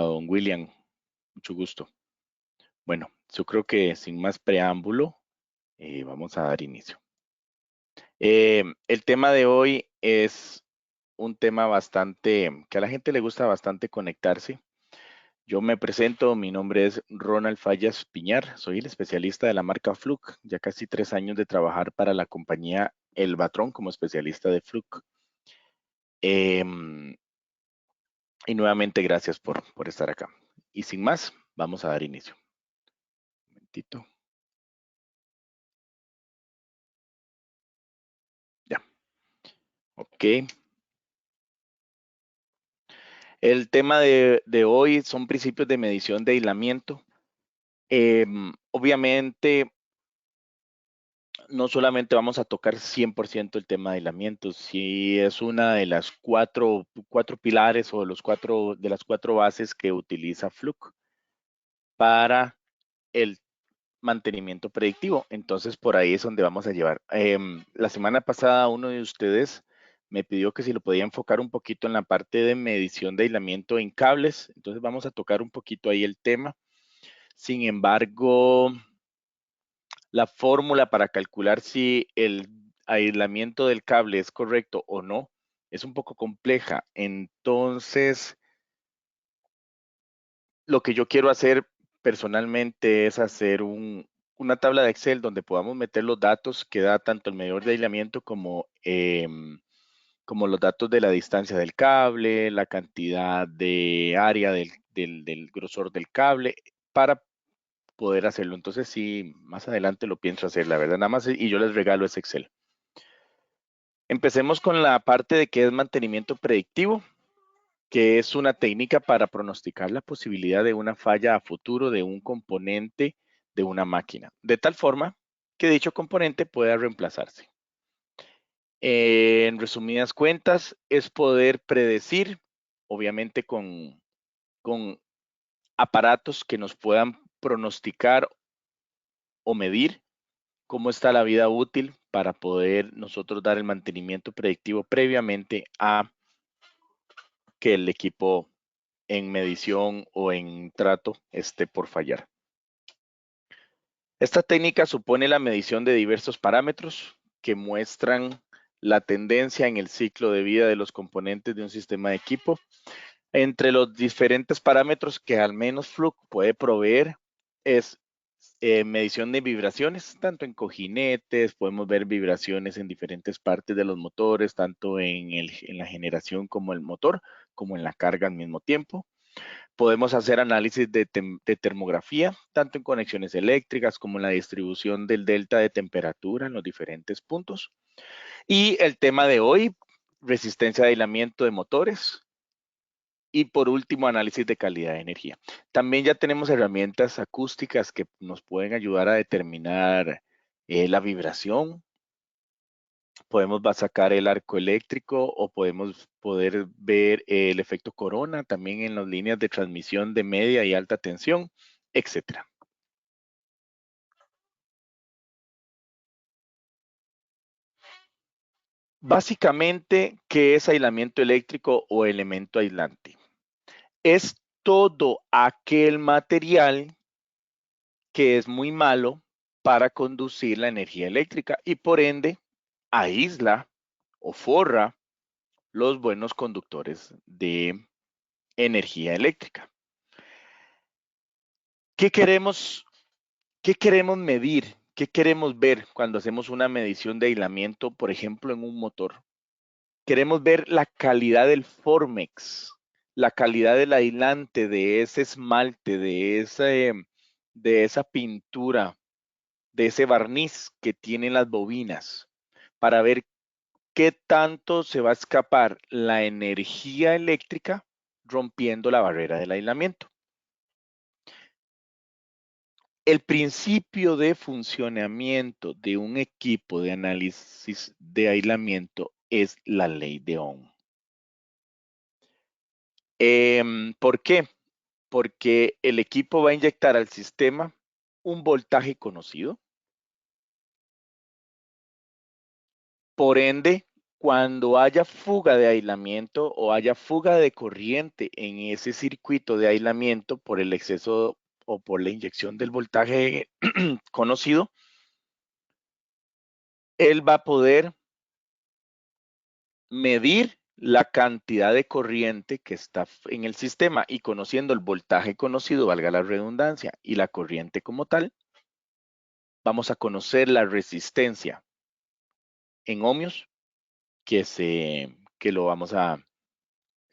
Don William, mucho gusto. Bueno, yo creo que sin más preámbulo, vamos a dar inicio. El tema de hoy es un tema bastante, que a la gente le gusta bastante conectarse. Yo me presento, mi nombre es Ronald Fallas Piñar, soy el especialista de la marca Fluke, ya casi 3 años de trabajar para la compañía El Batrón como especialista de Fluke. Y nuevamente gracias por estar acá. Y sin más, vamos a dar inicio. Un momentito. Ya, ok. El tema de hoy son principios de medición de aislamiento. Obviamente, no solamente vamos a tocar 100% el tema de aislamiento, si es una de las cuatro pilares o de las cuatro bases que utiliza Fluke para el mantenimiento predictivo. Entonces, por ahí es donde vamos a llevar. La semana pasada, uno de ustedes me pidió que si lo podía enfocar un poquito en la parte de medición de aislamiento en cables. Entonces, vamos a tocar un poquito ahí el tema. Sin embargo, la fórmula para calcular si el aislamiento del cable es correcto o no es un poco compleja. Entonces, lo que yo quiero hacer personalmente es hacer una tabla de Excel donde podamos meter los datos que da tanto el medidor de aislamiento como los datos de la distancia del cable, la cantidad de área del grosor del cable, para poder hacerlo. Entonces, sí, más adelante lo pienso hacer, la verdad, nada más, y yo les regalo ese Excel. Empecemos con la parte de qué es mantenimiento predictivo, que es una técnica para pronosticar la posibilidad de una falla a futuro de un componente de una máquina, de tal forma que dicho componente pueda reemplazarse. En resumidas cuentas, es poder predecir, obviamente con aparatos que nos puedan pronosticar o medir cómo está la vida útil para poder nosotros dar el mantenimiento predictivo previamente a que el equipo en medición o en trato esté por fallar. Esta técnica supone la medición de diversos parámetros que muestran la tendencia en el ciclo de vida de los componentes de un sistema de equipo. Entre los diferentes parámetros que al menos Fluke puede proveer es medición de vibraciones, tanto en cojinetes, podemos ver vibraciones en diferentes partes de los motores, tanto en la generación como el motor, como en la carga al mismo tiempo. Podemos hacer análisis de termografía, tanto en conexiones eléctricas como en la distribución del delta de temperatura en los diferentes puntos. Y el tema de hoy, resistencia de aislamiento de motores. Y por último, análisis de calidad de energía. También ya tenemos herramientas acústicas que nos pueden ayudar a determinar la vibración. Podemos sacar el arco eléctrico o podemos poder ver el efecto corona también en las líneas de transmisión de media y alta tensión, etcétera. Básicamente, ¿qué es aislamiento eléctrico o elemento aislante? Es todo aquel material que es muy malo para conducir la energía eléctrica y por ende aísla o forra los buenos conductores de energía eléctrica. ¿Qué queremos, qué queremos medir? ¿Qué queremos ver cuando hacemos una medición de aislamiento, por ejemplo, en un motor? Queremos ver la calidad del Formex, la calidad del aislante, de ese esmalte, de esa pintura, de ese barniz que tienen las bobinas, para ver qué tanto se va a escapar la energía eléctrica rompiendo la barrera del aislamiento. El principio de funcionamiento de un equipo de análisis de aislamiento es la ley de Ohm. ¿Por qué? Porque el equipo va a inyectar al sistema un voltaje conocido. Por ende, Cuando haya fuga de aislamiento o haya fuga de corriente en ese circuito de aislamiento por el exceso o por la inyección del voltaje conocido, él va a poder medir la cantidad de corriente que está en el sistema y conociendo el voltaje conocido, valga la redundancia, y la corriente como tal, vamos a conocer la resistencia en ohmios que lo vamos a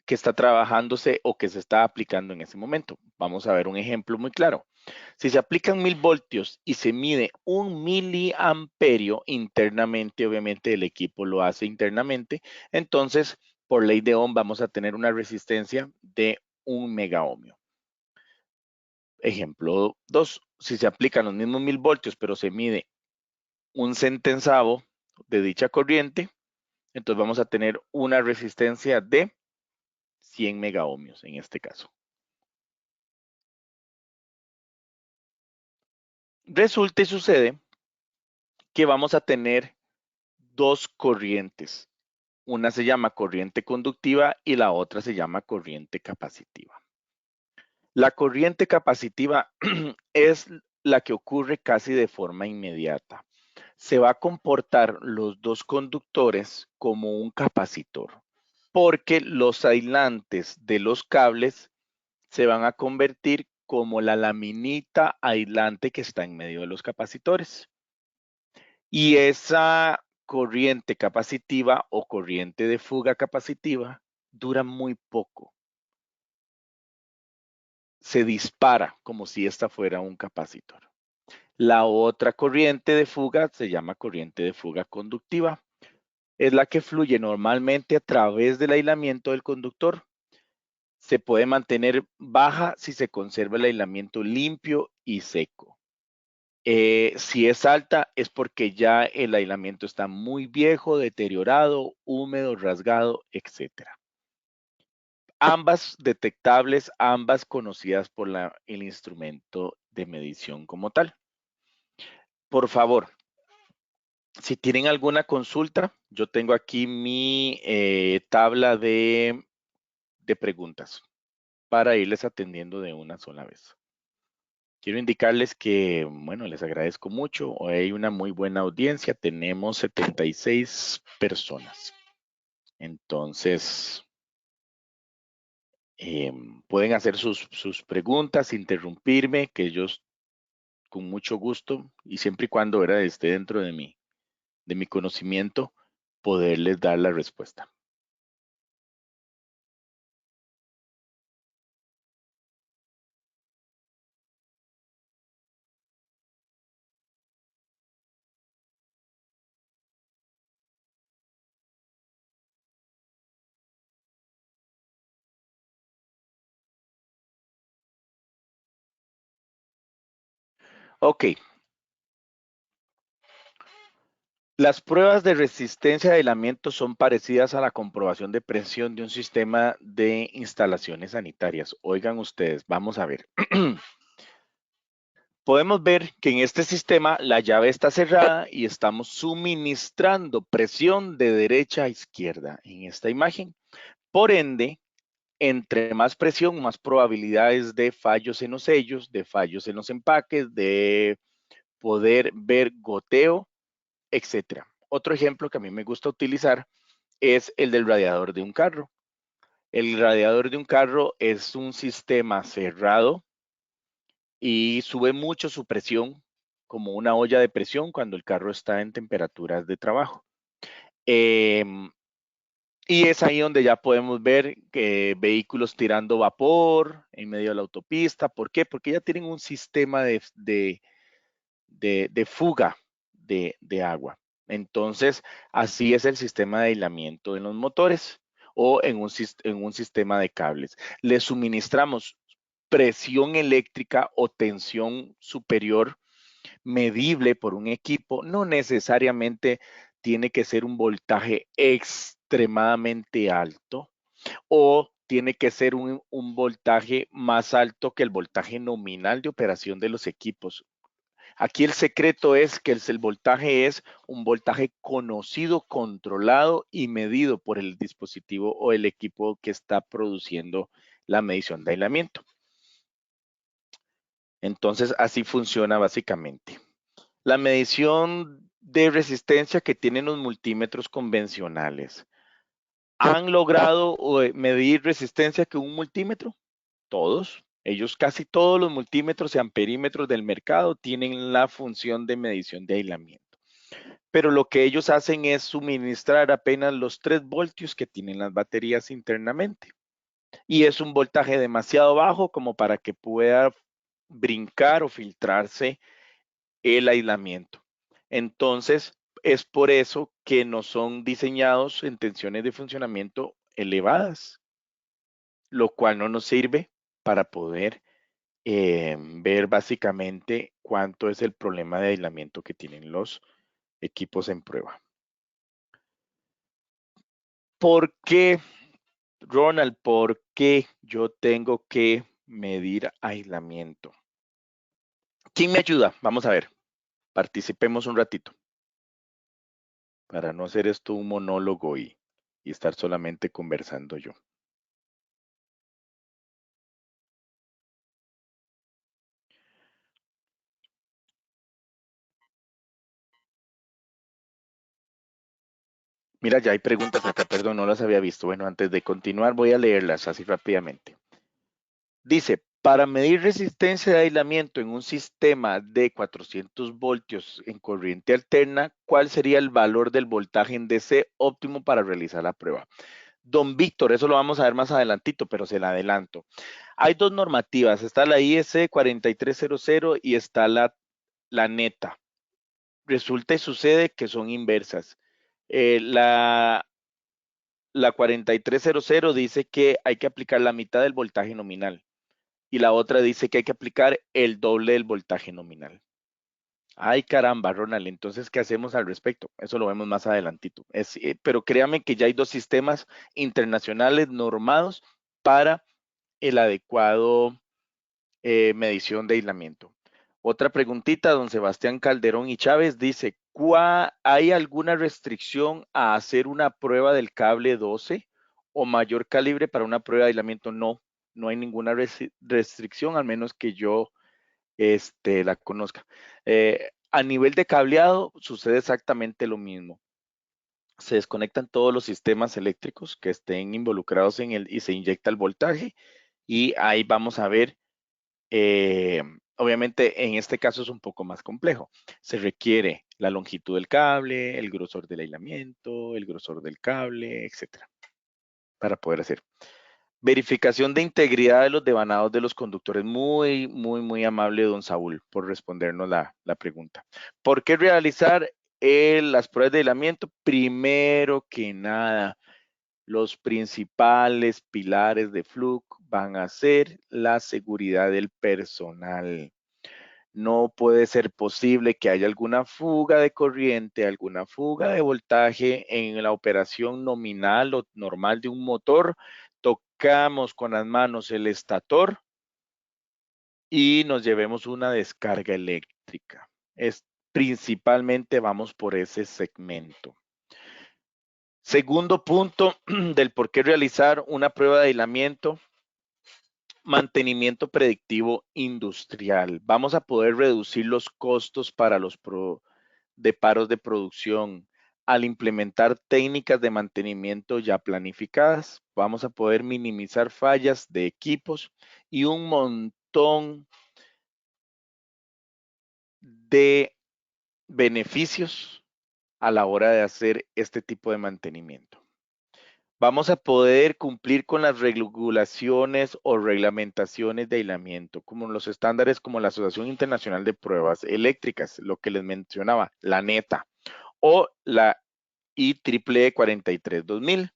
que está trabajándose o que se está aplicando en ese momento. Vamos a ver un ejemplo muy claro. Si se aplican 1000 voltios y se mide 1 miliamperio internamente, obviamente el equipo lo hace internamente, entonces por ley de Ohm vamos a tener una resistencia de 1 megaohmio. Ejemplo 2, si se aplican los mismos 1000 voltios, pero se mide 1 centésimo de dicha corriente, entonces vamos a tener una resistencia de 100 megaohmios en este caso. Resulta y sucede que vamos a tener dos corrientes. Una se llama corriente conductiva y la otra se llama corriente capacitiva. La corriente capacitiva es la que ocurre casi de forma inmediata. Se va a comportar los dos conductores como un capacitor, porque los aislantes de los cables se van a convertir como la laminita aislante que está en medio de los capacitores. Y esa corriente capacitiva o corriente de fuga capacitiva dura muy poco. Se dispara como si esta fuera un capacitor. La otra corriente de fuga se llama corriente de fuga conductiva. Es la que fluye normalmente a través del aislamiento del conductor. Se puede mantener baja si se conserva el aislamiento limpio y seco. Si es alta es porque ya el aislamiento está muy viejo, deteriorado, húmedo, rasgado, etc. Ambas detectables, ambas conocidas por el instrumento de medición como tal. Por favor, si tienen alguna consulta, yo tengo aquí mi tabla de preguntas para irles atendiendo de una sola vez. Quiero indicarles que, bueno, les agradezco mucho. Hoy hay una muy buena audiencia. Tenemos 76 personas. Entonces, pueden hacer sus preguntas, interrumpirme, que yo con mucho gusto y siempre y cuando esté dentro de mi conocimiento, poderles dar la respuesta. Ok, las pruebas de resistencia de aislamiento son parecidas a la comprobación de presión de un sistema de instalaciones sanitarias. Oigan ustedes, vamos a ver. Podemos ver que en este sistema la llave está cerrada y estamos suministrando presión de derecha a izquierda en esta imagen. Por ende, entre más presión, más probabilidades de fallos en los sellos, de fallos en los empaques, de poder ver goteo, etcétera. Otro ejemplo que a mí me gusta utilizar es el del radiador de un carro. El radiador de un carro es un sistema cerrado y sube mucho su presión, como una olla de presión cuando el carro está en temperaturas de trabajo. Y es ahí donde ya podemos ver que vehículos tirando vapor en medio de la autopista. ¿Por qué? Porque ya tienen un sistema de fuga de agua. Entonces, así es el sistema de aislamiento en los motores o en un sistema de cables. Le suministramos presión eléctrica o tensión superior medible por un equipo. No necesariamente tiene que ser un voltaje extremadamente alto o tiene que ser un voltaje más alto que el voltaje nominal de operación de los equipos. Aquí el secreto es que el voltaje es un voltaje conocido, controlado y medido por el dispositivo o el equipo que está produciendo la medición de aislamiento. Entonces, así funciona básicamente. La medición de resistencia que tienen los multímetros convencionales. ¿Han logrado medir resistencia con un multímetro? Todos. Ellos, casi todos los multímetros y amperímetros del mercado tienen la función de medición de aislamiento. Pero lo que ellos hacen es suministrar apenas los 3 voltios que tienen las baterías internamente. Y es un voltaje demasiado bajo como para que pueda brincar o filtrarse el aislamiento. Entonces, es por eso que no son diseñados en tensiones de funcionamiento elevadas, lo cual no nos sirve para poder ver básicamente cuánto es el problema de aislamiento que tienen los equipos en prueba. ¿Por qué, Ronald? ¿Por qué yo tengo que medir aislamiento? ¿Quién me ayuda? Vamos a ver. Participemos un ratito para no hacer esto un monólogo y estar solamente conversando yo. Mira, ya hay preguntas acá, perdón, no las había visto. Bueno, antes de continuar voy a leerlas así rápidamente. Dice, para medir resistencia de aislamiento en un sistema de 400 voltios en corriente alterna, ¿cuál sería el valor del voltaje en DC óptimo para realizar la prueba? Don Víctor, eso lo vamos a ver más adelantito, pero se la adelanto. Hay dos normativas, está la IEC 4300 y está la neta. Resulta y sucede que son inversas. La 4300 dice que hay que aplicar la mitad del voltaje nominal y la otra dice que hay que aplicar el doble del voltaje nominal. Ay, caramba, Ronald, entonces, ¿qué hacemos al respecto? Eso lo vemos más adelantito. Pero créame que ya hay dos sistemas internacionales normados para el adecuado medición de aislamiento. Otra preguntita, don Sebastián Calderón y Chávez dice, ¿hay alguna restricción a hacer una prueba del cable 12 o mayor calibre para una prueba de aislamiento? No, no hay ninguna restricción, al menos que yo la conozca. A nivel de cableado sucede exactamente lo mismo. Se desconectan todos los sistemas eléctricos que estén involucrados en él y se inyecta el voltaje y ahí vamos a ver. Obviamente en este caso es un poco más complejo. Se requiere la longitud del cable, el grosor del aislamiento, el grosor del cable, etcétera, para poder hacer. Verificación de integridad de los devanados de los conductores. Muy, muy, muy amable, don Saúl, por respondernos la pregunta. ¿Por qué realizar las pruebas de aislamiento? Primero que nada, los principales pilares de Fluke van a ser la seguridad del personal. No puede ser posible que haya alguna fuga de corriente, alguna fuga de voltaje en la operación nominal o normal de un motor. Tocamos con las manos el estator y nos llevemos una descarga eléctrica. Principalmente vamos por ese segmento. Segundo punto del por qué realizar una prueba de aislamiento, mantenimiento predictivo industrial. Vamos a poder reducir los costos para los de paros de producción. Al implementar técnicas de mantenimiento ya planificadas, vamos a poder minimizar fallas de equipos y un montón de beneficios a la hora de hacer este tipo de mantenimiento. Vamos a poder cumplir con las regulaciones o reglamentaciones de aislamiento, como los estándares como la Asociación Internacional de Pruebas Eléctricas, lo que les mencionaba, la NETA, o la IEEE 43-2000,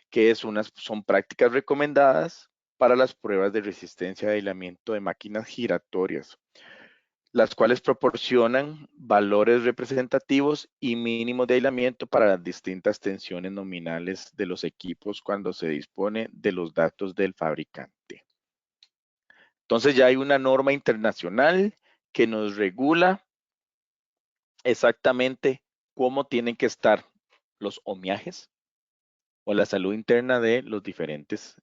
que son prácticas recomendadas para las pruebas de resistencia de aislamiento de máquinas giratorias, las cuales proporcionan valores representativos y mínimos de aislamiento para las distintas tensiones nominales de los equipos cuando se dispone de los datos del fabricante. Entonces ya hay una norma internacional que nos regula exactamente cómo tienen que estar los omiajes o la salud interna de los diferentes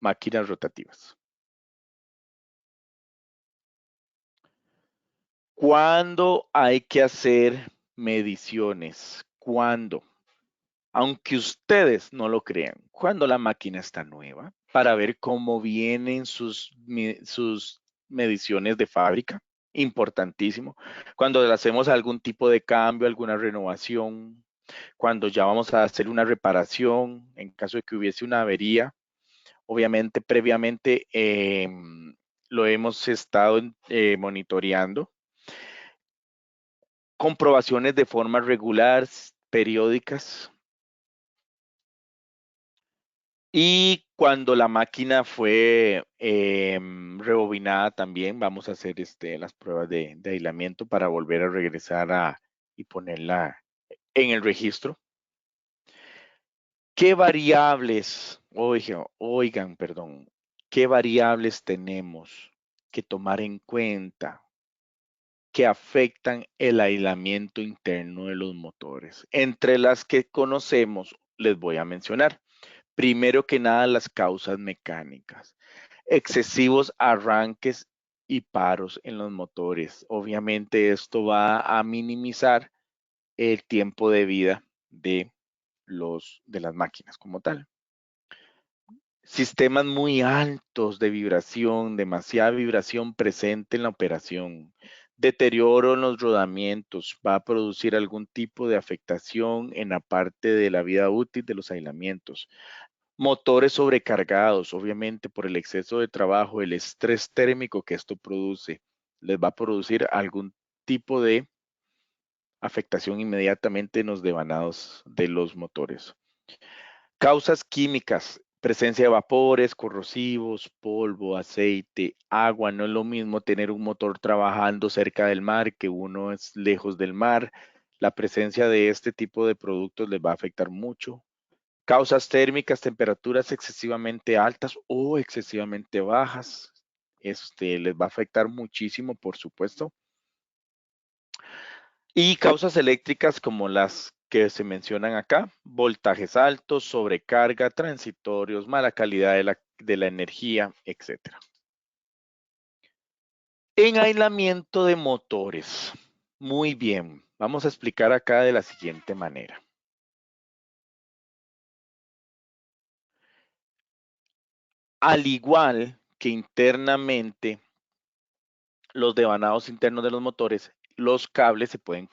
máquinas rotativas. ¿Cuándo hay que hacer mediciones? ¿Cuándo? Aunque ustedes no lo crean, cuando la máquina está nueva, para ver cómo vienen sus mediciones de fábrica, importantísimo. Cuando le hacemos algún tipo de cambio, alguna renovación, cuando ya vamos a hacer una reparación, en caso de que hubiese una avería, obviamente previamente lo hemos estado monitoreando. Comprobaciones de forma regular, periódicas. Y cuando la máquina fue rebobinada también, vamos a hacer las pruebas de aislamiento para volver a regresar y ponerla en el registro. ¿Qué variables, perdón, qué variables tenemos que tomar en cuenta que afectan el aislamiento interno de los motores? Entre las que conocemos, les voy a mencionar. Primero que nada, las causas mecánicas, excesivos arranques y paros en los motores. Obviamente esto va a minimizar el tiempo de vida de las máquinas como tal. Sistemas muy altos de vibración, demasiada vibración presente en la operación. Deterioro en los rodamientos va a producir algún tipo de afectación en la parte de la vida útil de los aislamientos. Motores sobrecargados, obviamente por el exceso de trabajo, el estrés térmico que esto produce, les va a producir algún tipo de afectación inmediatamente en los devanados de los motores. Causas químicas, presencia de vapores corrosivos, polvo, aceite, agua. No es lo mismo tener un motor trabajando cerca del mar que uno es lejos del mar. La presencia de este tipo de productos les va a afectar mucho. Causas térmicas, temperaturas excesivamente altas o excesivamente bajas. Les va a afectar muchísimo, por supuesto. Y causas eléctricas como las que se mencionan acá, voltajes altos, sobrecarga, transitorios, mala calidad de la energía, etc. En aislamiento de motores. Muy bien, vamos a explicar acá de la siguiente manera. Al igual que internamente, los devanados internos de los motores, los cables se pueden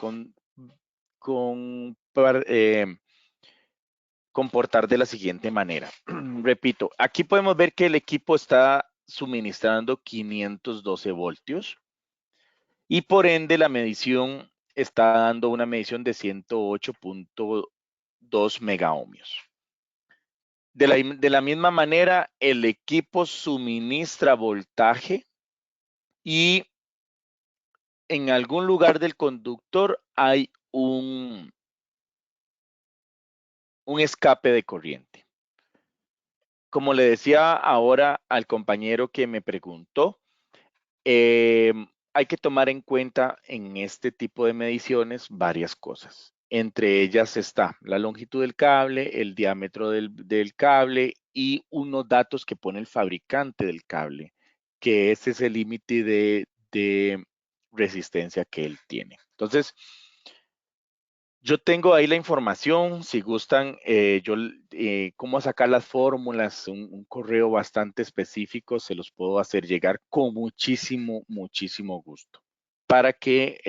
comportar de la siguiente manera. Repito, aquí podemos ver que el equipo está suministrando 512 voltios y por ende la medición está dando una medición de 108.2 megaohmios. De la misma manera, el equipo suministra voltaje y en algún lugar del conductor hay un escape de corriente. Como le decía ahora al compañero que me preguntó, hay que tomar en cuenta en este tipo de mediciones varias cosas. Entre ellas está la longitud del cable, el diámetro del cable y unos datos que pone el fabricante del cable, que ese es el límite de resistencia que él tiene. Entonces, yo tengo ahí la información, si gustan, cómo sacar las fórmulas, un correo bastante específico, se los puedo hacer llegar con muchísimo, muchísimo gusto para que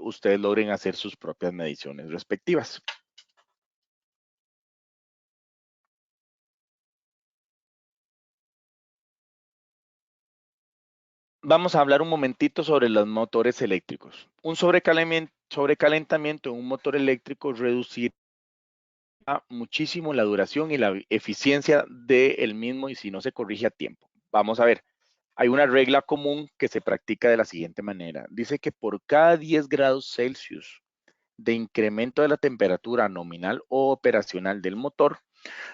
ustedes logren hacer sus propias mediciones respectivas. Vamos a hablar un momentito sobre los motores eléctricos. Un sobrecalentamiento en un motor eléctrico reducirá muchísimo la duración y la eficiencia del mismo y si no se corrige a tiempo. Vamos a ver, hay una regla común que se practica de la siguiente manera. Dice que por cada 10 grados Celsius de incremento de la temperatura nominal o operacional del motor,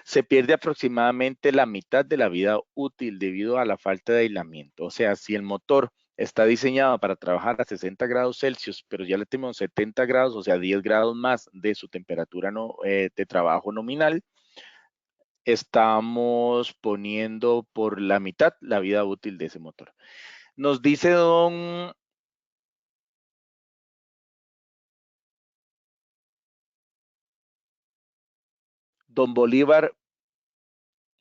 se pierde aproximadamente la mitad de la vida útil debido a la falta de aislamiento. O sea, si el motor está diseñado para trabajar a 60 grados Celsius, pero ya le tenemos 70 grados, o sea, 10 grados más de su temperatura de trabajo nominal, estamos poniendo por la mitad la vida útil de ese motor. Nos dice don Bolívar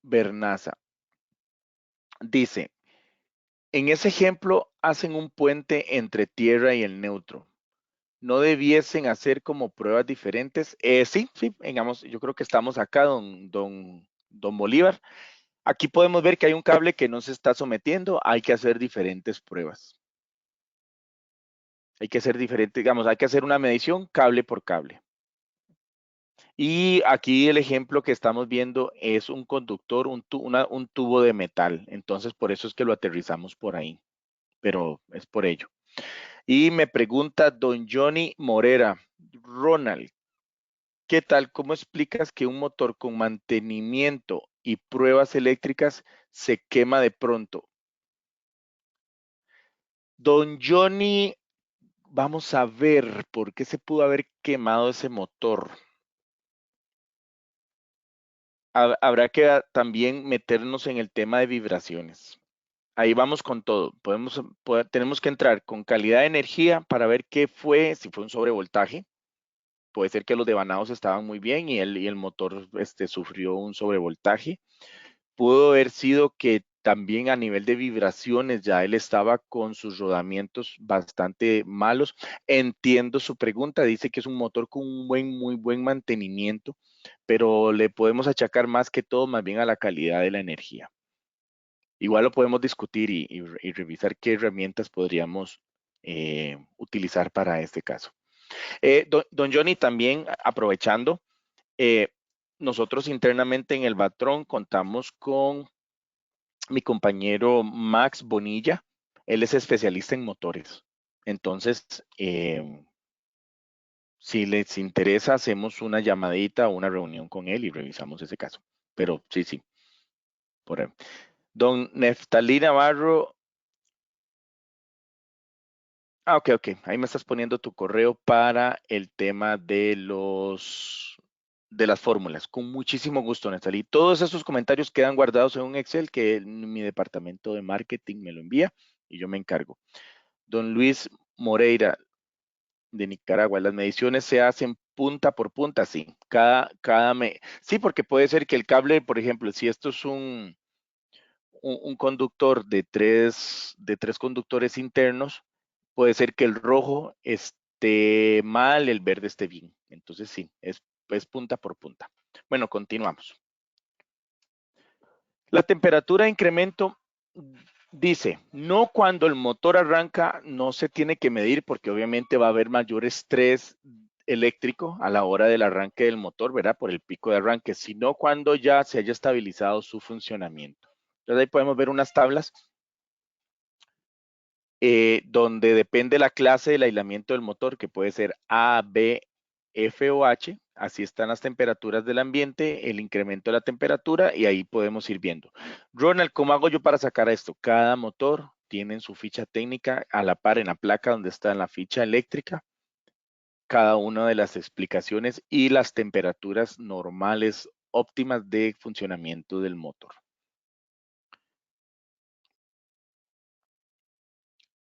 Bernaza. Dice, en ese ejemplo hacen un puente entre tierra y el neutro. ¿No debiesen hacer como pruebas diferentes? Sí, digamos, yo creo que estamos acá, don Bolívar. Aquí podemos ver que hay un cable que no se está sometiendo, hay que hacer diferentes pruebas. Hay que hacer diferentes, digamos, hay que hacer una medición cable por cable. Y aquí el ejemplo que estamos viendo es un conductor, un tubo de metal. Entonces, por eso es que lo aterrizamos por ahí, pero es por ello. Y me pregunta don Johnny Morera, Ronald, ¿qué tal? ¿Cómo explicas que un motor con mantenimiento y pruebas eléctricas se quema de pronto? Don Johnny, vamos a ver por qué se pudo haber quemado ese motor. Habrá que también meternos en el tema de vibraciones. Ahí vamos con todo. Tenemos que entrar con calidad de energía para ver qué fue, si fue un sobrevoltaje. Puede ser que los devanados estaban muy bien y el motor sufrió un sobrevoltaje. Pudo haber sido que también a nivel de vibraciones ya él estaba con sus rodamientos bastante malos. Entiendo su pregunta, dice que es un motor con un muy buen mantenimiento, pero le podemos achacar más que todo más bien a la calidad de la energía. Igual lo podemos discutir y revisar qué herramientas podríamos utilizar para este caso. Don Johnny, también aprovechando, eh, nosotros internamente en el Batrón contamos con mi compañero Max Bonilla. Él es especialista en motores. Entonces, si les interesa, hacemos una llamadita o una reunión con él y revisamos ese caso. Pero sí, por ahí. Don Neftalí Navarro. Ok. Ahí me estás poniendo tu correo para el tema de las fórmulas. Con muchísimo gusto, Neftalí. Todos esos comentarios quedan guardados en un Excel que mi departamento de marketing me lo envía y yo me encargo. Don Luis Moreira, de Nicaragua, las mediciones se hacen punta por punta, sí. Sí, porque puede ser que el cable, por ejemplo, si esto es un conductor de tres conductores internos, puede ser que el rojo esté mal, el verde esté bien. Entonces sí, es punta por punta. Bueno, continuamos. La temperatura de incremento dice, no cuando el motor arranca, no se tiene que medir porque obviamente va a haber mayor estrés eléctrico a la hora del arranque del motor, ¿verdad? Por el pico de arranque, sino cuando ya se haya estabilizado su funcionamiento. Entonces ahí podemos ver unas tablas donde depende la clase del aislamiento del motor, que puede ser A, B, F o H. Así están las temperaturas del ambiente, el incremento de la temperatura y ahí podemos ir viendo. Ronald, ¿cómo hago yo para sacar esto? Cada motor tiene su ficha técnica a la par en la placa donde está en la ficha eléctrica, cada una de las explicaciones y las temperaturas normales óptimas de funcionamiento del motor.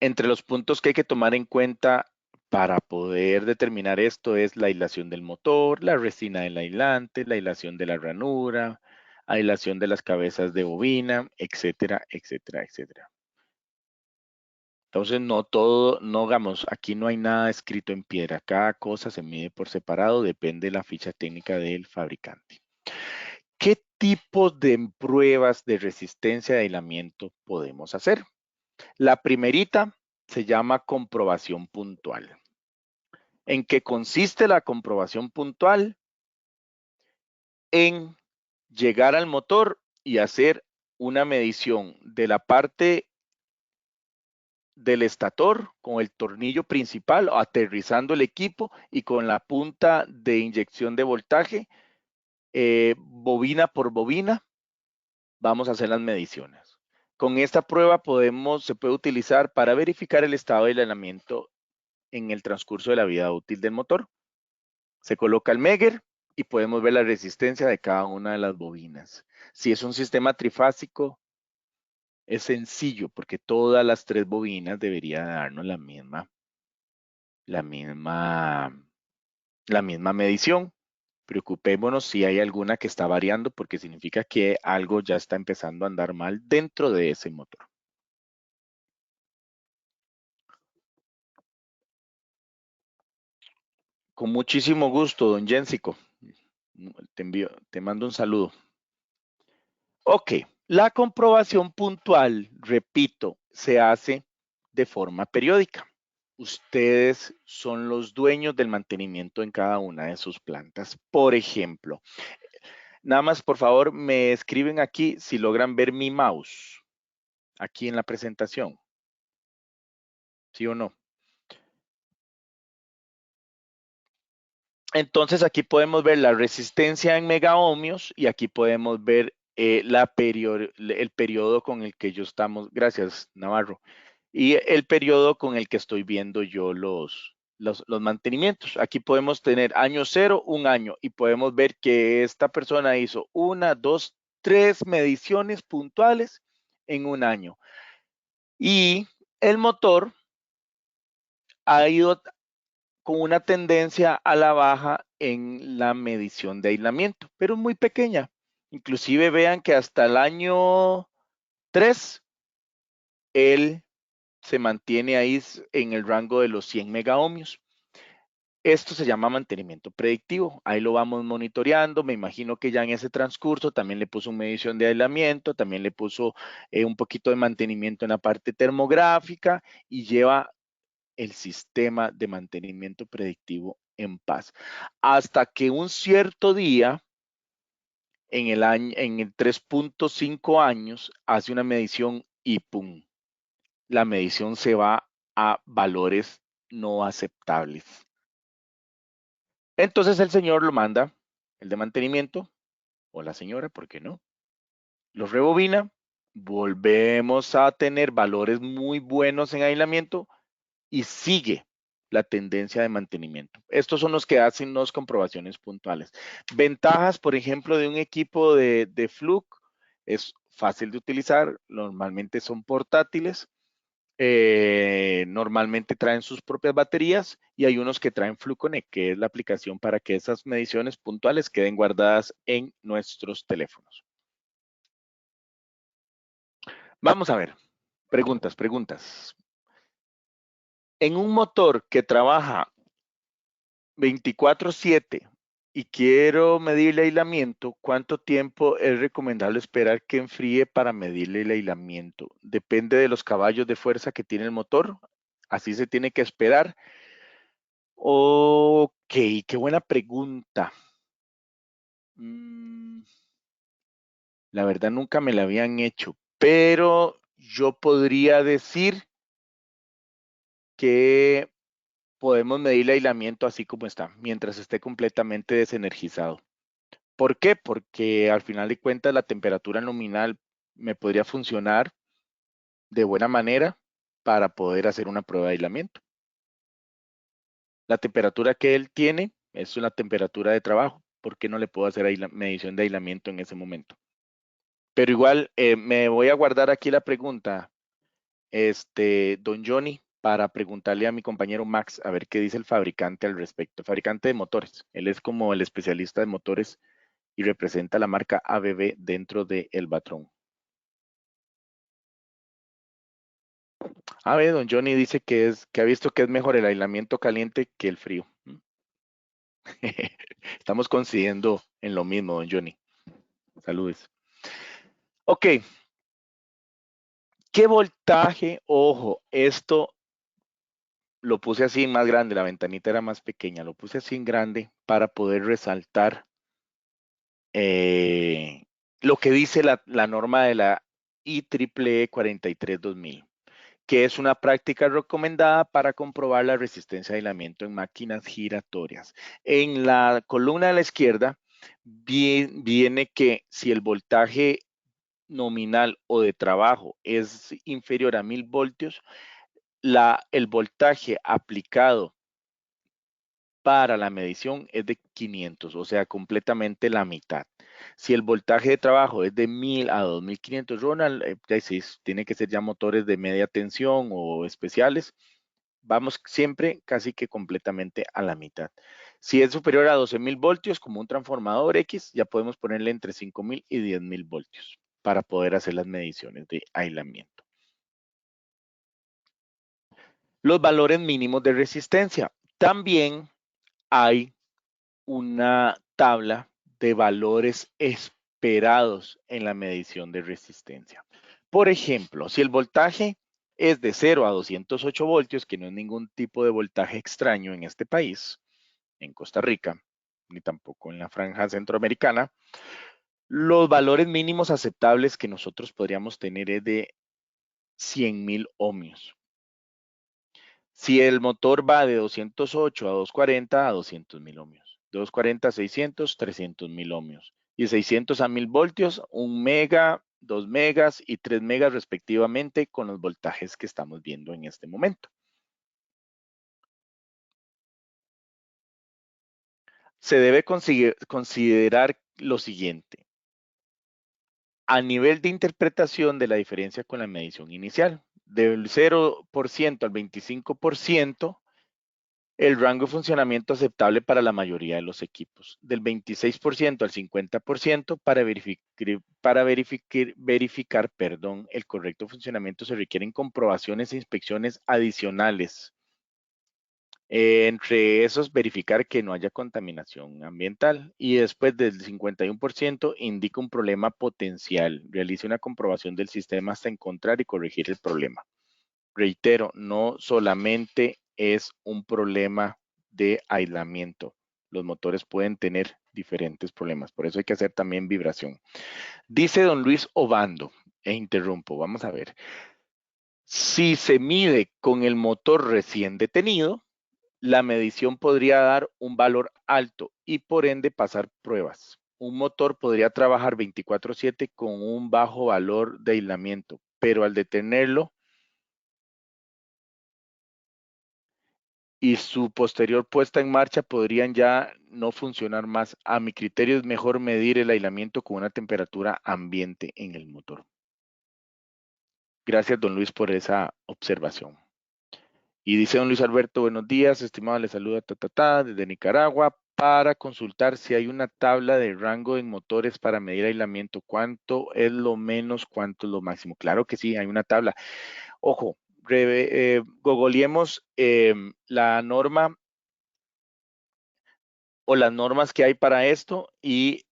Entre los puntos que hay que tomar en cuenta para poder determinar esto es la aislación del motor, la resina del aislante, la aislación de la ranura, aislación de las cabezas de bobina, etcétera. Entonces, no todo, no hagamos, aquí no hay nada escrito en piedra, cada cosa se mide por separado, depende de la ficha técnica del fabricante. ¿Qué tipos de pruebas de resistencia de aislamiento podemos hacer? La primerita se llama comprobación puntual. ¿En qué consiste la comprobación puntual? En llegar al motor y hacer una medición de la parte del estator con el tornillo principal, aterrizando el equipo y con la punta de inyección de voltaje, bobina por bobina, vamos a hacer las mediciones. Con esta prueba se puede utilizar para verificar el estado de aislamiento en el transcurso de la vida útil del motor. Se coloca el Megger y podemos ver la resistencia de cada una de las bobinas. Si es un sistema trifásico, es sencillo porque todas las 3 bobinas deberían darnos la misma medición. Preocupémonos si hay alguna que está variando porque significa que algo ya está empezando a andar mal dentro de ese motor. Con muchísimo gusto, don Jensico. Te mando un saludo. Ok, la comprobación puntual, repito, se hace de forma periódica. Ustedes son los dueños del mantenimiento en cada una de sus plantas. Por ejemplo, nada más por favor me escriben aquí si logran ver mi mouse aquí en la presentación. ¿Sí o no? Entonces aquí podemos ver la resistencia en megaohmios y aquí podemos ver el periodo con el que yo estamos. Gracias, Navarro. Y el periodo con el que estoy viendo yo los mantenimientos. Aquí podemos tener año 0, 1 año, y podemos ver que esta persona hizo 1, 2, 3 mediciones puntuales en 1 año. Y el motor ha ido con una tendencia a la baja en la medición de aislamiento, pero muy pequeña. Inclusive vean que hasta el año 3, él se mantiene ahí en el rango de los 100 megaohmios. Esto se llama mantenimiento predictivo. Ahí lo vamos monitoreando. Me imagino que ya en ese transcurso también le puso una medición de aislamiento, también le puso un poquito de mantenimiento en la parte termográfica y lleva el sistema de mantenimiento predictivo en paz. Hasta que un cierto día, en el 3.5 años, hace una medición y ¡pum! La medición se va a valores no aceptables. Entonces el señor lo manda, el de mantenimiento, o la señora, ¿por qué no? Lo rebobina, volvemos a tener valores muy buenos en aislamiento y sigue la tendencia de mantenimiento. Estos son los que hacen las comprobaciones puntuales. Ventajas, por ejemplo, de un equipo de Fluke, es fácil de utilizar, normalmente son portátiles, normalmente traen sus propias baterías y hay unos que traen FluConnect, que es la aplicación para que esas mediciones puntuales queden guardadas en nuestros teléfonos. Vamos a ver, preguntas. En un motor que trabaja 24/7 y quiero medirle aislamiento, ¿cuánto tiempo es recomendable esperar que enfríe para medirle el aislamiento? Depende de los caballos de fuerza que tiene el motor, así se tiene que esperar. Ok, qué buena pregunta. La verdad nunca me la habían hecho, pero yo podría decir que podemos medir el aislamiento así como está, mientras esté completamente desenergizado. ¿Por qué? Porque al final de cuentas la temperatura nominal me podría funcionar de buena manera para poder hacer una prueba de aislamiento. La temperatura que él tiene es una temperatura de trabajo. ¿Por qué no le puedo hacer medición de aislamiento en ese momento? Pero igual me voy a guardar aquí la pregunta, don Johnny, para preguntarle a mi compañero Max a ver qué dice el fabricante al respecto. El fabricante de motores. Él es como el especialista de motores y representa la marca ABB dentro de El Batrón. A ver, don Johnny dice que ha visto que es mejor el aislamiento caliente que el frío. Estamos coincidiendo en lo mismo, don Johnny. Saludos. Ok. ¿Qué voltaje? Ojo, esto lo puse así más grande, la ventanita era más pequeña, lo puse así en grande para poder resaltar lo que dice la norma de la IEEE 43-2000, que es una práctica recomendada para comprobar la resistencia de aislamiento en máquinas giratorias. En la columna de la izquierda viene que si el voltaje nominal o de trabajo es inferior a 1000 voltios, el voltaje aplicado para la medición es de 500, o sea, completamente la mitad. Si el voltaje de trabajo es de 1000 a 2500 Ronald, tiene que ser ya motores de media tensión o especiales. Vamos siempre casi que completamente a la mitad. Si es superior a 12.000 voltios, como un transformador X, ya podemos ponerle entre 5.000 y 10.000 voltios para poder hacer las mediciones de aislamiento. Los valores mínimos de resistencia. También hay una tabla de valores esperados en la medición de resistencia. Por ejemplo, si el voltaje es de 0 a 208 voltios, que no es ningún tipo de voltaje extraño en este país, en Costa Rica, ni tampoco en la franja centroamericana, los valores mínimos aceptables que nosotros podríamos tener es de 100.000 ohmios. Si el motor va de 208 a 240 a 200.000 ohmios, 240 a 600, 300.000 ohmios, y 600 a 1000 voltios, 1 mega, 2 megas y 3 megas respectivamente con los voltajes que estamos viendo en este momento. Se debe considerar lo siguiente. A nivel de interpretación de la diferencia con la medición inicial, del 0% al 25%, el rango de funcionamiento aceptable para la mayoría de los equipos, del 26% al 50%, verificar, el correcto funcionamiento se requieren comprobaciones e inspecciones adicionales. Entre esos, verificar que no haya contaminación ambiental. Y después del 51%, indica un problema potencial. Realice una comprobación del sistema hasta encontrar y corregir el problema. Reitero, no solamente es un problema de aislamiento. Los motores pueden tener diferentes problemas. Por eso hay que hacer también vibración. Dice don Luis Obando, e interrumpo, vamos a ver. Si se mide con el motor recién detenido, la medición podría dar un valor alto y por ende pasar pruebas. Un motor podría trabajar 24/7 con un bajo valor de aislamiento, pero al detenerlo y su posterior puesta en marcha podrían ya no funcionar más. A mi criterio es mejor medir el aislamiento con una temperatura ambiente en el motor. Gracias, don Luis, por esa observación. Y dice don Luis Alberto, buenos días, estimado, le saluda desde Nicaragua para consultar si hay una tabla de rango en motores para medir aislamiento. ¿Cuánto es lo menos, cuánto es lo máximo? Claro que sí, hay una tabla. Ojo, googleemos la norma o las normas que hay para esto y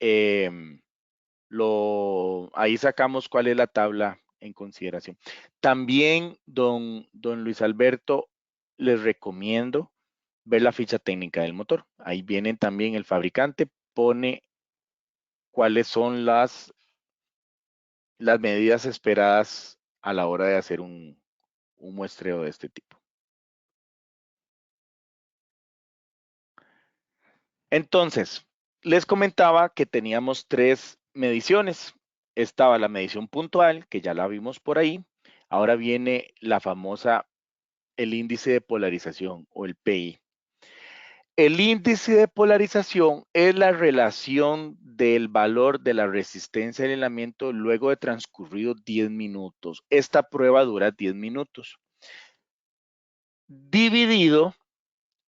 ahí sacamos cuál es la tabla en consideración. También, don Luis Alberto, les recomiendo ver la ficha técnica del motor. Ahí vienen también el fabricante, pone cuáles son las medidas esperadas a la hora de hacer un muestreo de este tipo. Entonces, les comentaba que teníamos 3 mediciones. Estaba la medición puntual, que ya la vimos por ahí. Ahora viene la famosa, el índice de polarización o el PI. El índice de polarización es la relación del valor de la resistencia del aislamiento luego de transcurridos 10 minutos. Esta prueba dura 10 minutos. Dividido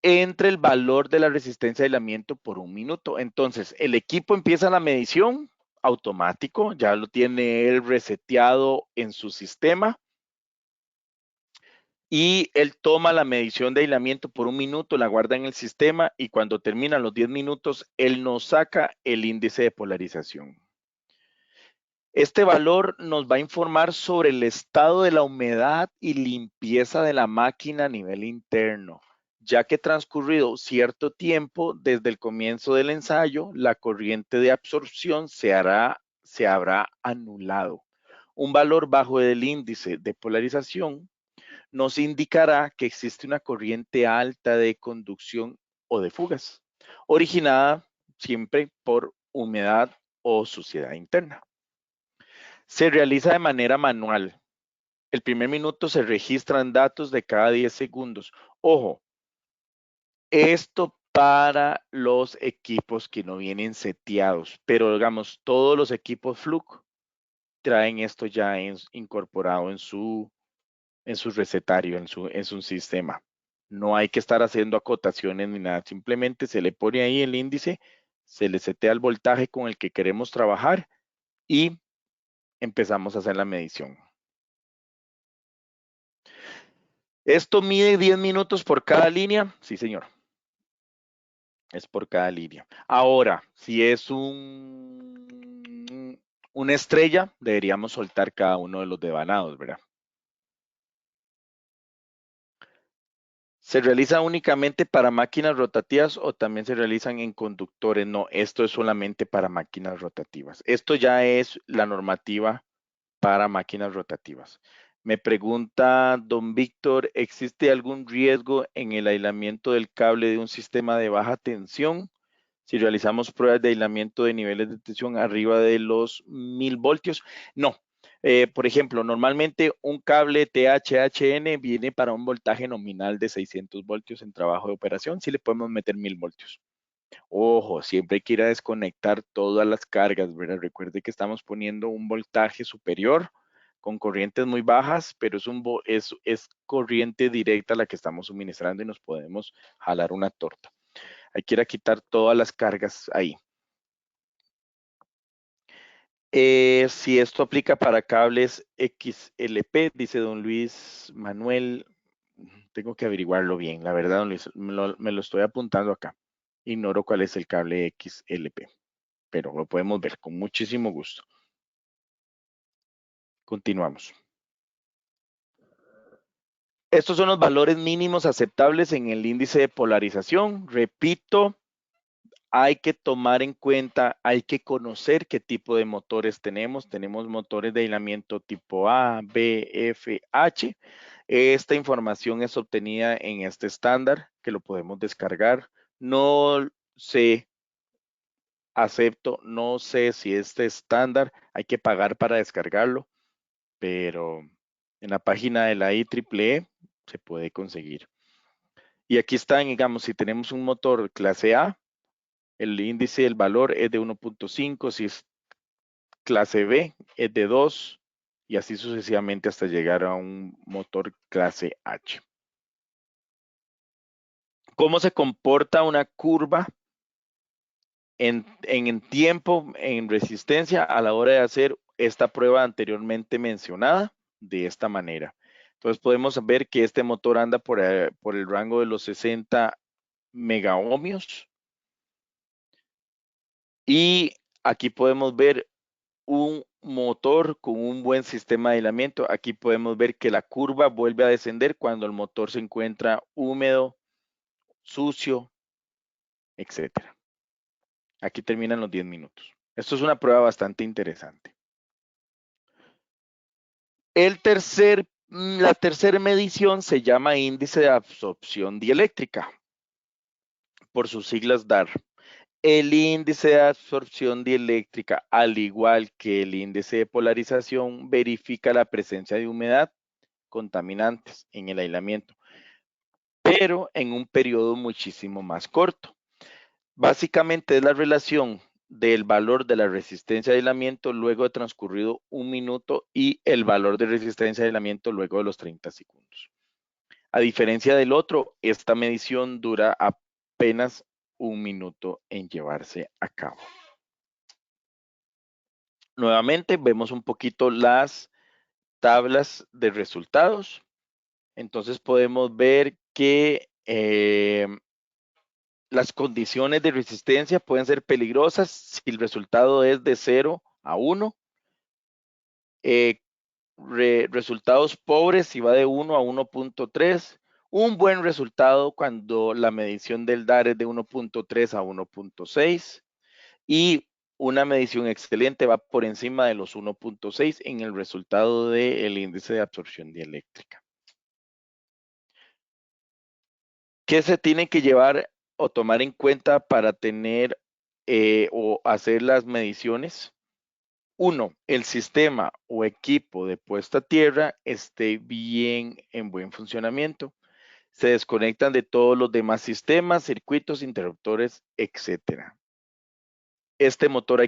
entre el valor de la resistencia de aislamiento por 1 minuto. Entonces, el equipo empieza la medición automático, ya lo tiene él reseteado en su sistema y él toma la medición de aislamiento por 1 minuto, la guarda en el sistema y cuando terminan los 10 minutos, él nos saca el índice de polarización. Este valor nos va a informar sobre el estado de la humedad y limpieza de la máquina a nivel interno, ya que transcurrido cierto tiempo desde el comienzo del ensayo, la corriente de absorción se habrá anulado. Un valor bajo del índice de polarización nos indicará que existe una corriente alta de conducción o de fugas, originada siempre por humedad o suciedad interna. Se realiza de manera manual. El primer minuto se registran datos de cada 10 segundos. Ojo, esto para los equipos que no vienen seteados, pero digamos, todos los equipos Fluke traen esto ya incorporado en su recetario, en su sistema. No hay que estar haciendo acotaciones ni nada, simplemente se le pone ahí el índice, se le setea el voltaje con el que queremos trabajar y empezamos a hacer la medición. ¿Esto mide 10 minutos por cada línea? Sí, señor. Es por cada línea. Ahora, si es una estrella, deberíamos soltar cada uno de los devanados, ¿verdad? ¿Se realiza únicamente para máquinas rotativas o también se realizan en conductores? No, esto es solamente para máquinas rotativas. Esto ya es la normativa para máquinas rotativas. Me pregunta don Víctor, ¿existe algún riesgo en el aislamiento del cable de un sistema de baja tensión? Si realizamos pruebas de aislamiento de niveles de tensión arriba de los 1000 voltios, no. Por ejemplo, normalmente un cable THHN viene para un voltaje nominal de 600 voltios en trabajo de operación, si le podemos meter 1000 voltios. Ojo, siempre hay que ir a desconectar todas las cargas, ¿verdad? Recuerde que estamos poniendo un voltaje superior con corrientes muy bajas, pero es corriente directa la que estamos suministrando y nos podemos jalar una torta. Hay que ir a quitar todas las cargas ahí. Si esto aplica para cables XLP, dice don Luis Manuel, tengo que averiguarlo bien. La verdad, don Luis, me lo estoy apuntando acá. Ignoro cuál es el cable XLP, pero lo podemos ver con muchísimo gusto. Continuamos. Estos son los valores mínimos aceptables en el índice de polarización. Repito, hay que tomar en cuenta, hay que conocer qué tipo de motores tenemos. Tenemos motores de aislamiento tipo A, B, F, H. Esta información es obtenida en este estándar que lo podemos descargar. No sé, acepto, no sé si este estándar hay que pagar para descargarlo, pero en la página de la IEEE se puede conseguir. Y aquí están, digamos, si tenemos un motor clase A, el índice del valor es de 1.5, si es clase B es de 2 y así sucesivamente hasta llegar a un motor clase H. ¿Cómo se comporta una curva en tiempo, en resistencia a la hora de hacer esta prueba anteriormente mencionada? De esta manera. Entonces podemos ver que este motor anda por el rango de los 60 megaohmios y aquí podemos ver un motor con un buen sistema de aislamiento. Aquí podemos ver que la curva vuelve a descender cuando el motor se encuentra húmedo, sucio, etcétera. Aquí terminan los 10 minutos. Esto es una prueba bastante interesante. La tercera medición se llama índice de absorción dieléctrica, por sus siglas DAR. El índice de absorción dieléctrica, al igual que el índice de polarización, verifica la presencia de humedad, contaminantes en el aislamiento, pero en un periodo muchísimo más corto. Básicamente es la relación del valor de la resistencia de aislamiento luego de transcurrido un minuto y el valor de resistencia de aislamiento luego de los 30 segundos. A diferencia del otro, esta medición dura apenas un minuto en llevarse a cabo. Nuevamente vemos un poquito las tablas de resultados. Entonces podemos ver que las condiciones de resistencia pueden ser peligrosas si el resultado es de 0 a 1. Resultados pobres si va de 1 a 1.3. Un buen resultado cuando la medición del DAR es de 1.3 a 1.6. Y una medición excelente va por encima de los 1.6 en el resultado del índice de absorción dieléctrica. ¿Qué se tiene que llevar o tomar en cuenta para tener o hacer las mediciones? Uno, el sistema o equipo de puesta a tierra esté bien en buen funcionamiento. Se desconectan de todos los demás sistemas, circuitos, interruptores, etcétera. Este motor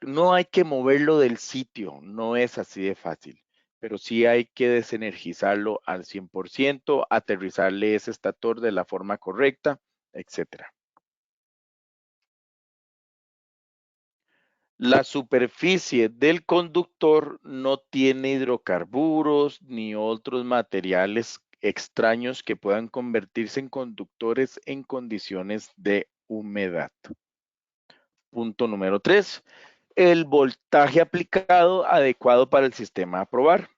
no hay que moverlo del sitio, no es así de fácil, pero sí hay que desenergizarlo al 100%, aterrizarle ese estator de la forma correcta, etcétera. La superficie del conductor no tiene hidrocarburos ni otros materiales extraños que puedan convertirse en conductores en condiciones de humedad. Punto número 3. El voltaje aplicado adecuado para el sistema a probar.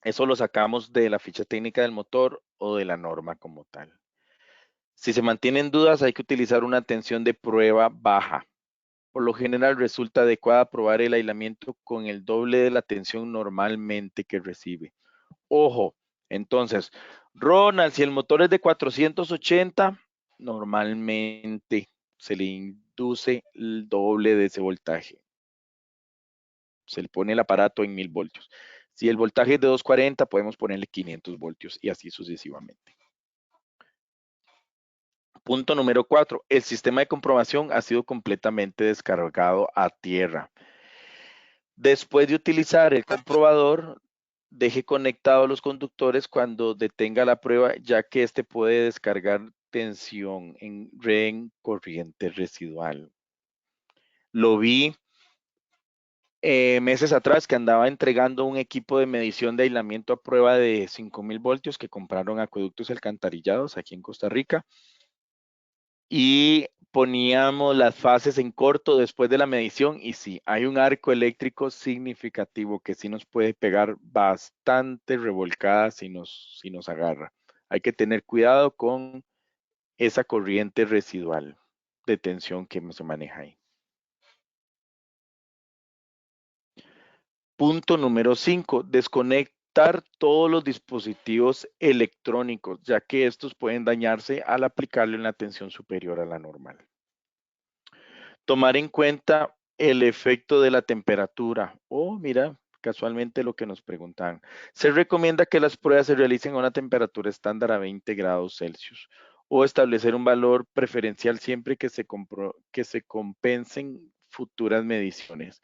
Eso lo sacamos de la ficha técnica del motor o de la norma como tal. Si se mantienen dudas, hay que utilizar una tensión de prueba baja. Por lo general resulta adecuada probar el aislamiento con el doble de la tensión normalmente que recibe. Ojo, entonces, Ronald, si el motor es de 480, normalmente se le induce el doble de ese voltaje. Se le pone el aparato en 1000 voltios. Si el voltaje es de 240, podemos ponerle 500 voltios y así sucesivamente. Punto número 4. El sistema de comprobación ha sido completamente descargado a tierra. Después de utilizar el comprobador, deje conectados los conductores cuando detenga la prueba, ya que este puede descargar tensión en red en corriente residual. Lo vi meses atrás que andaba entregando un equipo de medición de aislamiento a prueba de 5000 voltios que compraron Acueductos Alcantarillados aquí en Costa Rica y poníamos las fases en corto después de la medición y sí, hay un arco eléctrico significativo que sí nos puede pegar bastante revolcada si nos agarra. Hay que tener cuidado con esa corriente residual de tensión que se maneja ahí. Punto número 5, desconectar todos los dispositivos electrónicos, ya que estos pueden dañarse al aplicarle una tensión superior a la normal. Tomar en cuenta el efecto de la temperatura. Oh, mira, casualmente lo que nos preguntaban. Se recomienda que las pruebas se realicen a una temperatura estándar a 20 grados Celsius o establecer un valor preferencial siempre que se compensen futuras mediciones.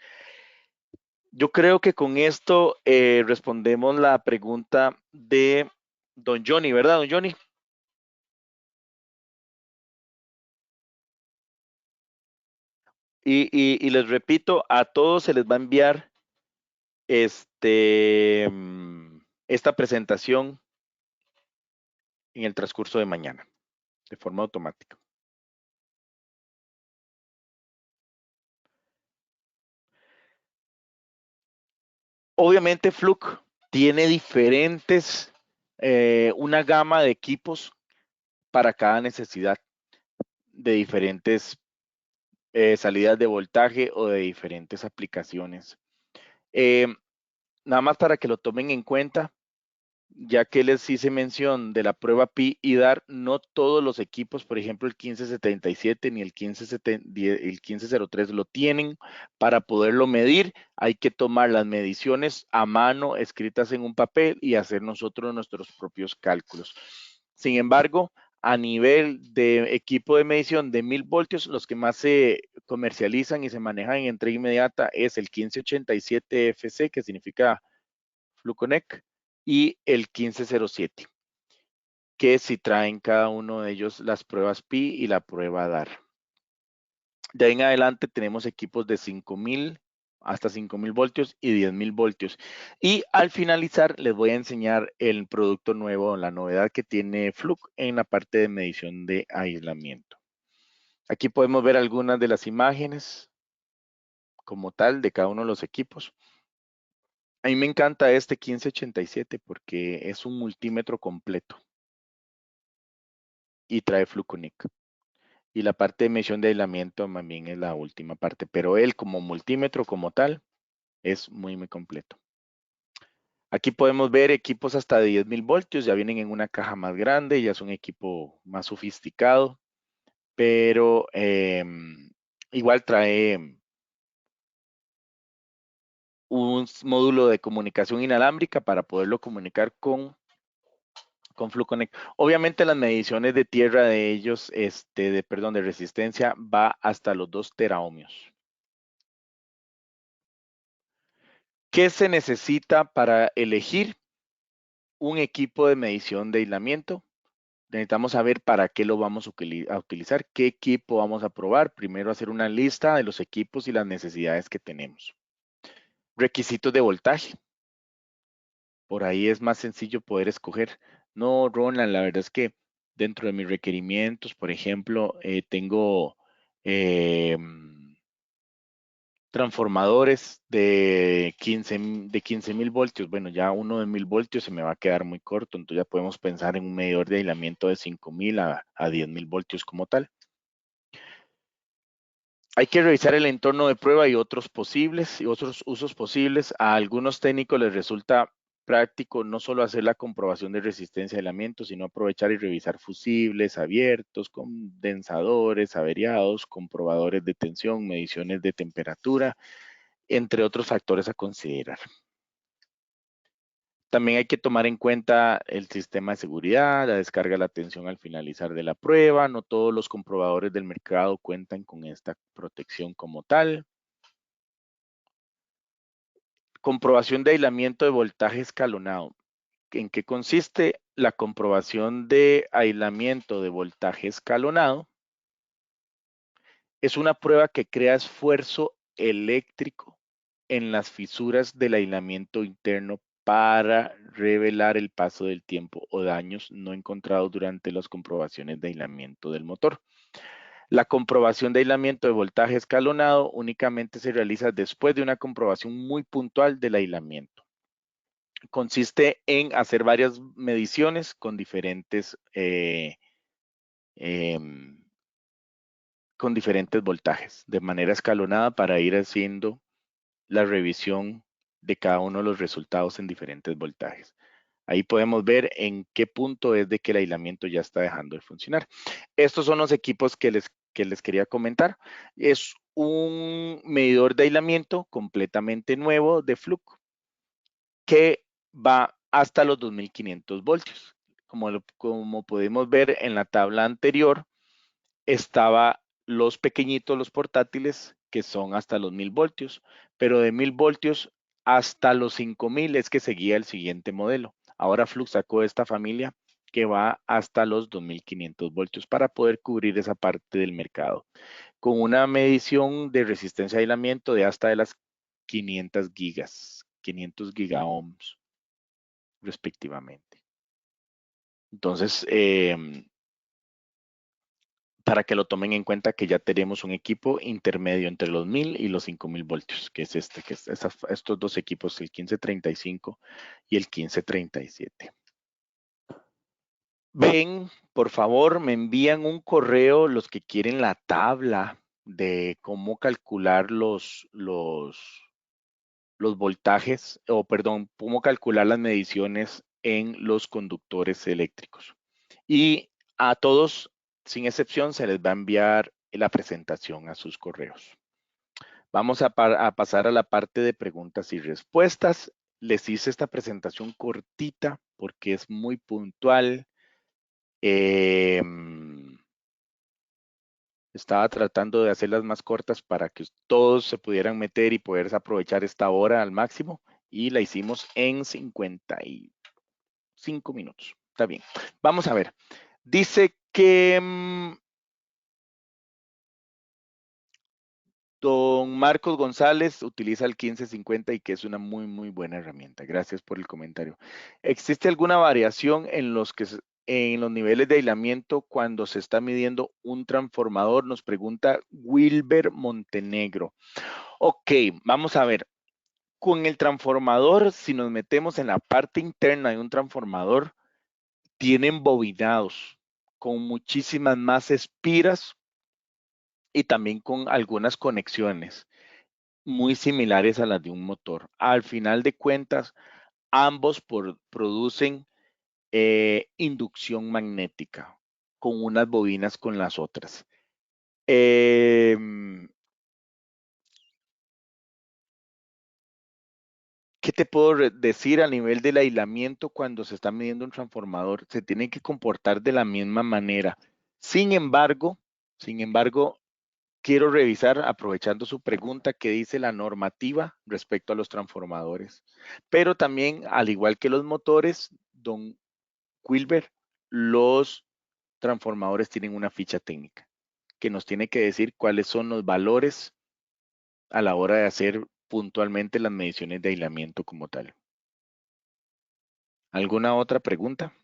Yo creo que con esto respondemos la pregunta de don Johnny, ¿verdad, don Johnny? Y les repito, a todos se les va a enviar esta presentación en el transcurso de mañana, de forma automática. Obviamente, Fluke tiene una gama de equipos para cada necesidad, de diferentes salidas de voltaje o de diferentes aplicaciones. Nada más para que lo tomen en cuenta, ya que les hice mención de la prueba Pi y DAR, no todos los equipos, por ejemplo el 1577 ni el 1503 lo tienen. Para poderlo medir hay que tomar las mediciones a mano escritas en un papel y hacer nosotros nuestros propios cálculos. Sin embargo, a nivel de equipo de medición de 1000 voltios, los que más se comercializan y se manejan en entrega inmediata es el 1587 FC, que significa Fluconec, y el 1507, que si traen cada uno de ellos las pruebas Pi y la prueba DAR. De ahí en adelante tenemos equipos de 5000 hasta 5000 voltios y 10000 voltios. Y al finalizar les voy a enseñar el producto nuevo, la novedad que tiene Fluke en la parte de medición de aislamiento. Aquí podemos ver algunas de las imágenes como tal de cada uno de los equipos. A mí me encanta este 1587 porque es un multímetro completo y trae Fluconic. Y la parte de medición de aislamiento también es la última parte, pero él como multímetro como tal es muy, muy completo. Aquí podemos ver equipos hasta de 10,000 voltios, ya vienen en una caja más grande, ya es un equipo más sofisticado, pero igual trae un módulo de comunicación inalámbrica para poderlo comunicar con FluConnect. Obviamente las mediciones de tierra de ellos, de resistencia, va hasta los 2 teraohmios. ¿Qué se necesita para elegir un equipo de medición de aislamiento? Necesitamos saber para qué lo vamos a utilizar, qué equipo vamos a probar. Primero hacer una lista de los equipos y las necesidades que tenemos. Requisitos de voltaje. Por ahí es más sencillo poder escoger. No, Ronald, la verdad es que dentro de mis requerimientos, por ejemplo, tengo transformadores de 15.000 voltios. Bueno, ya uno de 1.000 voltios se me va a quedar muy corto, entonces ya podemos pensar en un medidor de aislamiento de 5.000 a 10.000 voltios como tal. Hay que revisar el entorno de prueba y otros usos posibles. A algunos técnicos les resulta práctico no solo hacer la comprobación de resistencia de aislamiento, sino aprovechar y revisar fusibles abiertos, condensadores averiados, comprobadores de tensión, mediciones de temperatura, entre otros factores a considerar. También hay que tomar en cuenta el sistema de seguridad, la descarga de la tensión al finalizar de la prueba. No todos los comprobadores del mercado cuentan con esta protección como tal. Comprobación de aislamiento de voltaje escalonado. ¿En qué consiste? La comprobación de aislamiento de voltaje escalonado es una prueba que crea esfuerzo eléctrico en las fisuras del aislamiento interno para revelar el paso del tiempo o daños no encontrados durante las comprobaciones de aislamiento del motor. La comprobación de aislamiento de voltaje escalonado únicamente se realiza después de una comprobación muy puntual del aislamiento. Consiste en hacer varias mediciones con diferentes voltajes de manera escalonada para ir haciendo la revisión de cada uno de los resultados en diferentes voltajes. Ahí podemos ver en qué punto es de que el aislamiento ya está dejando de funcionar. Estos son los equipos que les quería comentar. Es un medidor de aislamiento completamente nuevo de Fluke que va hasta los 2.500 voltios. Como pudimos ver en la tabla anterior, estaba los pequeñitos, los portátiles, que son hasta los 1.000 voltios, pero de 1.000 voltios hasta los 5.000 es que seguía el siguiente modelo. Ahora Flux sacó esta familia que va hasta los 2.500 voltios para poder cubrir esa parte del mercado, con una medición de resistencia de aislamiento de hasta de las 500 gigaohms respectivamente. Entonces, para que lo tomen en cuenta que ya tenemos un equipo intermedio entre los 1.000 y los 5.000 voltios, que es estos dos equipos, el 1535 y el 1537. Ven, por favor, me envían un correo los que quieren la tabla de cómo calcular los voltajes, o perdón, cómo calcular las mediciones en los conductores eléctricos. Y a todos, sin excepción, se les va a enviar la presentación a sus correos. Vamos a pasar a la parte de preguntas y respuestas. Les hice esta presentación cortita porque es muy puntual. Estaba tratando de hacerlas más cortas para que todos se pudieran meter y poder aprovechar esta hora al máximo. Y la hicimos en 55 minutos. Está bien. Vamos a ver. Dice que don Marcos González utiliza el 1550 y que es una muy, muy buena herramienta. Gracias por el comentario. ¿Existe alguna variación en los niveles de aislamiento cuando se está midiendo un transformador? Nos pregunta Wilber Montenegro. Ok, vamos a ver. Con el transformador, si nos metemos en la parte interna de un transformador, tienen bobinados con muchísimas más espiras y también con algunas conexiones muy similares a las de un motor. Al final de cuentas, ambos producen inducción magnética con unas bobinas con las otras. ¿Qué te puedo decir a nivel del aislamiento cuando se está midiendo un transformador? Se tiene que comportar de la misma manera. Sin embargo, quiero revisar, aprovechando su pregunta, qué dice la normativa respecto a los transformadores. Pero también, al igual que los motores, don Wilber, los transformadores tienen una ficha técnica que nos tiene que decir cuáles son los valores a la hora de hacer puntualmente las mediciones de aislamiento como tal. ¿Alguna otra pregunta?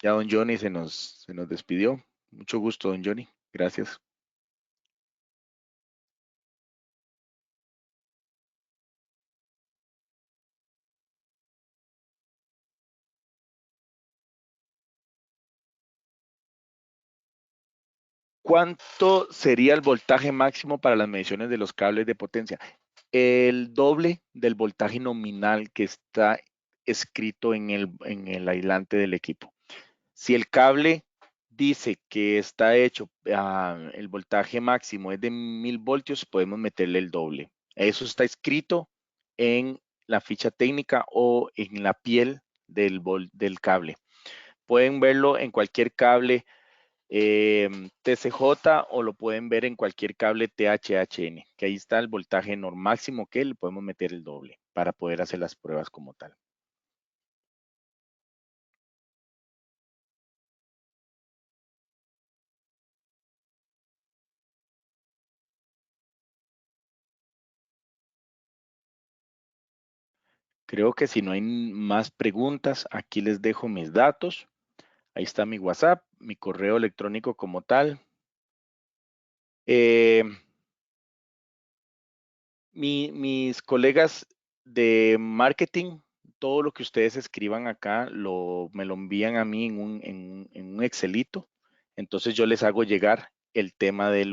Ya don Johnny se nos despidió. Mucho gusto, don Johnny. Gracias. ¿Cuánto sería el voltaje máximo para las mediciones de los cables de potencia? El doble del voltaje nominal que está escrito en el aislante del equipo. Si el cable dice que está hecho, el voltaje máximo es de 1000 voltios, podemos meterle el doble. Eso está escrito en la ficha técnica o en la piel del cable. Pueden verlo en cualquier cable TCJ o lo pueden ver en cualquier cable THHN, que ahí está el voltaje máximo que le podemos meter el doble para poder hacer las pruebas como tal. Creo que si no hay más preguntas, aquí les dejo mis datos. Ahí está mi WhatsApp, mi correo electrónico como tal. Eh, mis colegas de marketing, todo lo que ustedes escriban acá, me lo envían a mí en un Excelito. Entonces yo les hago llegar el tema de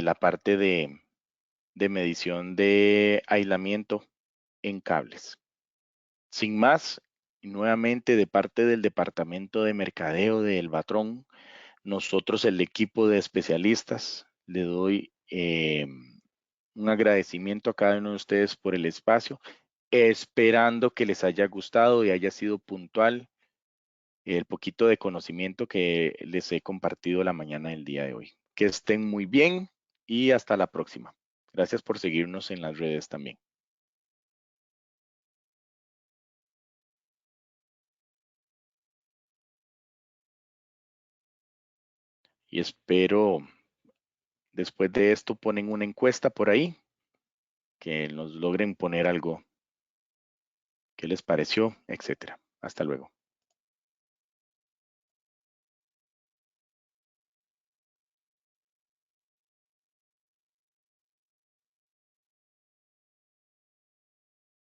la parte de medición de aislamiento en cables. Sin más, y nuevamente de parte del departamento de mercadeo de El Batrón, nosotros, el equipo de especialistas, le doy un agradecimiento a cada uno de ustedes por el espacio, esperando que les haya gustado y haya sido puntual el poquito de conocimiento que les he compartido la mañana del día de hoy. Que estén muy bien y hasta la próxima. Gracias por seguirnos en las redes también. Y espero, después de esto, ponen una encuesta por ahí, que nos logren poner algo, qué les pareció, etcétera. Hasta luego.